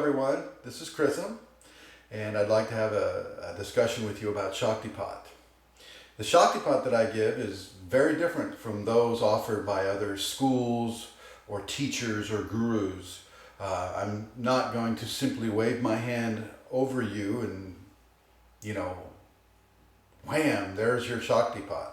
everyone, this is Chrism, and I'd like to have a discussion with you about Shaktipat. The Shaktipat that I give is very different from those offered by other schools or teachers or gurus. I'm not going to simply wave my hand over you and, wham, there's your Shaktipat.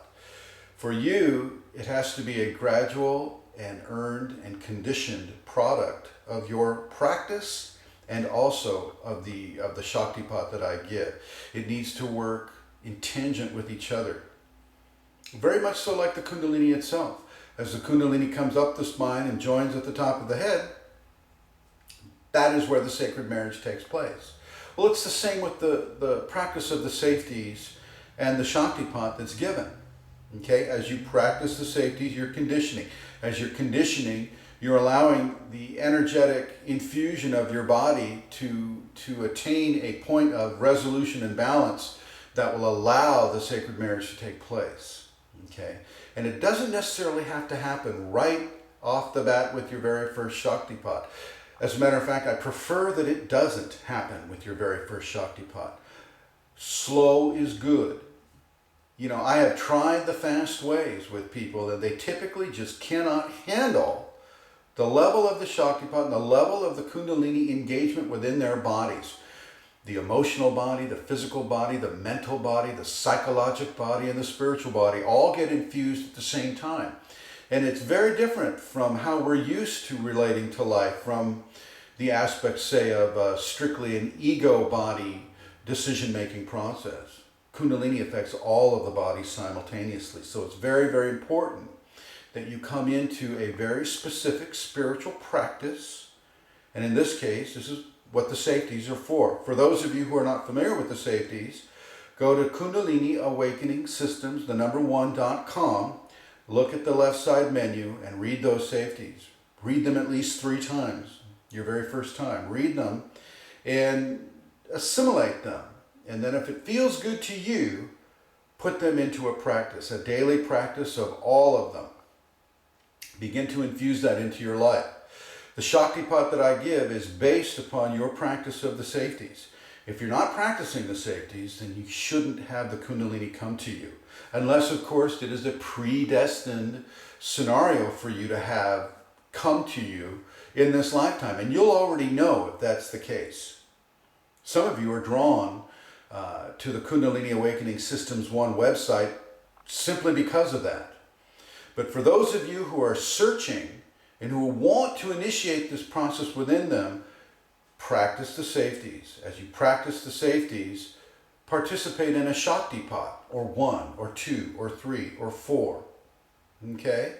For you, it has to be a gradual and earned and conditioned product of your practice and also of the Shaktipat that I give. It needs to work in tangent with each other. Very much so like the Kundalini itself. As the Kundalini comes up the spine and joins at the top of the head, that is where the sacred marriage takes place. Well, it's the same with the practice of the safeties and the Shaktipat that's given. Okay, as you practice the safeties, you're conditioning. As you're conditioning, you're allowing the energetic infusion of your body to attain a point of resolution and balance that will allow the sacred marriage to take place. Okay, and it doesn't necessarily have to happen right off the bat with your very first Shaktipat. As a matter of fact, I prefer that it doesn't happen with your very first Shaktipat. Slow is good. I have tried the fast ways with people and they typically just cannot handle the level of the Shaktipat and the level of the Kundalini engagement within their bodies. The emotional body, the physical body, the mental body, the psychological body, and the spiritual body all get infused at the same time. And it's very different from how we're used to relating to life, from the aspects, say, of strictly an ego body decision-making process. Kundalini affects all of the body simultaneously. So it's very, very important that you come into a very specific spiritual practice. And in this case, this is what the safeties are for. For those of you who are not familiar with the safeties, go to Kundalini Awakening Systems, #1.com, look at the left side menu and read those safeties. Read them at least 3 times, your very first time. Read them and assimilate them. And then if it feels good to you, put them into a practice, a daily practice of all of them. Begin to infuse that into your life. The Shaktipat that I give is based upon your practice of the safeties. If you're not practicing the safeties, then you shouldn't have the Kundalini come to you. Unless, of course, it is a predestined scenario for you to have come to you in this lifetime. And you'll already know if that's the case. Some of you are drawn to the Kundalini Awakening Systems 1 website simply because of that. But for those of you who are searching and who want to initiate this process within them, practice the safeties. As you practice the safeties, participate in a Shaktipat, or 1, or 2, or 3, or 4. Okay?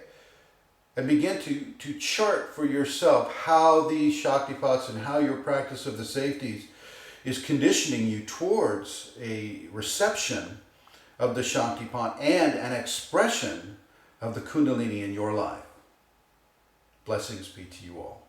And begin to chart for yourself how these Shaktipats and how your practice of the safeties is conditioning you towards a reception of the Shaktipat and an expression of the Kundalini in your life. Blessings be to you all.